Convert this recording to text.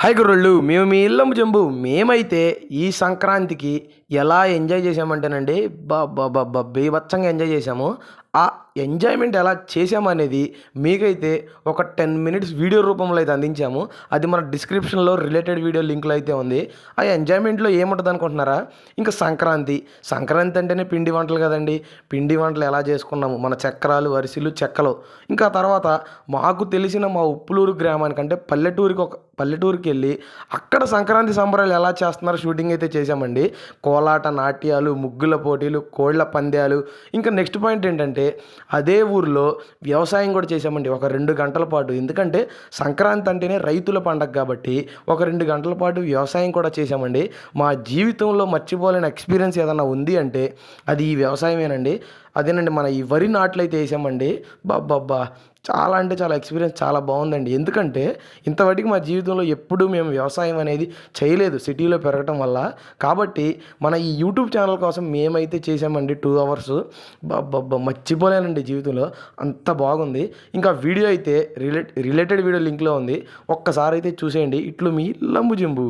Hi గుర్రోళ్ళు మేము మీ ఇల్లము జంబు మేమైతే ఈ సంక్రాంతికి ఎలా ఎంజాయ్ చేసామంటేనండి బీభత్సంగా ఎంజాయ్ చేసాము. ఆ ఎంజాయ్మెంట్ ఎలా చేసామనేది మీకైతే ఒక 10 మినిట్స్ వీడియో రూపంలో అయితే అందించాము. అది మన డిస్క్రిప్షన్లో రిలేటెడ్ వీడియో లింక్లో అయితే ఉంది. ఆ ఎంజాయ్మెంట్లో ఏముంటుంది అనుకుంటున్నారా? ఇంకా సంక్రాంతి అంటేనే పిండి వంటలు కదండి. పిండి వంటలు ఎలా చేసుకున్నాము, మన చక్రాలు, అరిసెలు, చెక్కలు. ఇంకా తర్వాత మాకు తెలిసిన మా ఉప్పులూరు గ్రామానికంటే పల్లెటూరుకి వెళ్ళి అక్కడ సంక్రాంతి సంబరాలు ఎలా చేస్తున్నారో షూటింగ్ అయితే చేశామండి. కోలాట, నాట్యాలు, ముగ్గుల పోటీలు, కోళ్ల పందాలు. ఇంకా నెక్స్ట్ పాయింట్ ఏంటంటే అదే ఊరిలో వ్యవసాయం కూడా చేశామండి ఒక 2 గంటల పాటు. ఎందుకంటే సంక్రాంతి అంటేనే రైతుల పండగ కాబట్టి ఒక 2 గంటల పాటు వ్యవసాయం కూడా చేశామండి. మా జీవితంలో మర్చిపోలేని ఎక్స్పీరియన్స్ ఏదన్నా ఉంది అంటే అది ఈ వ్యవసాయమేనండి. అదేనండి, మన ఈ వరి నాట్లు అయితే వేసామండి. బాబ్బా, చాలా అంటే చాలా ఎక్స్పీరియన్స్ చాలా బాగుందండి. ఎందుకంటే ఇంతవరకు మా జీవితంలో ఎప్పుడూ మేము వ్యవసాయం అనేది చేయలేదు సిటీలో పెరగటం వల్ల. కాబట్టి మన ఈ యూట్యూబ్ ఛానల్ కోసం మేమైతే చేసామండి 2 అవర్స్. మర్చిపోలేనండి జీవితంలో, అంత బాగుంది. ఇంకా వీడియో అయితే రిలేటెడ్ వీడియో లింక్లో ఉంది, ఒక్కసారి అయితే చూసేయండి. ఇట్లు మీ లంబు జంబు.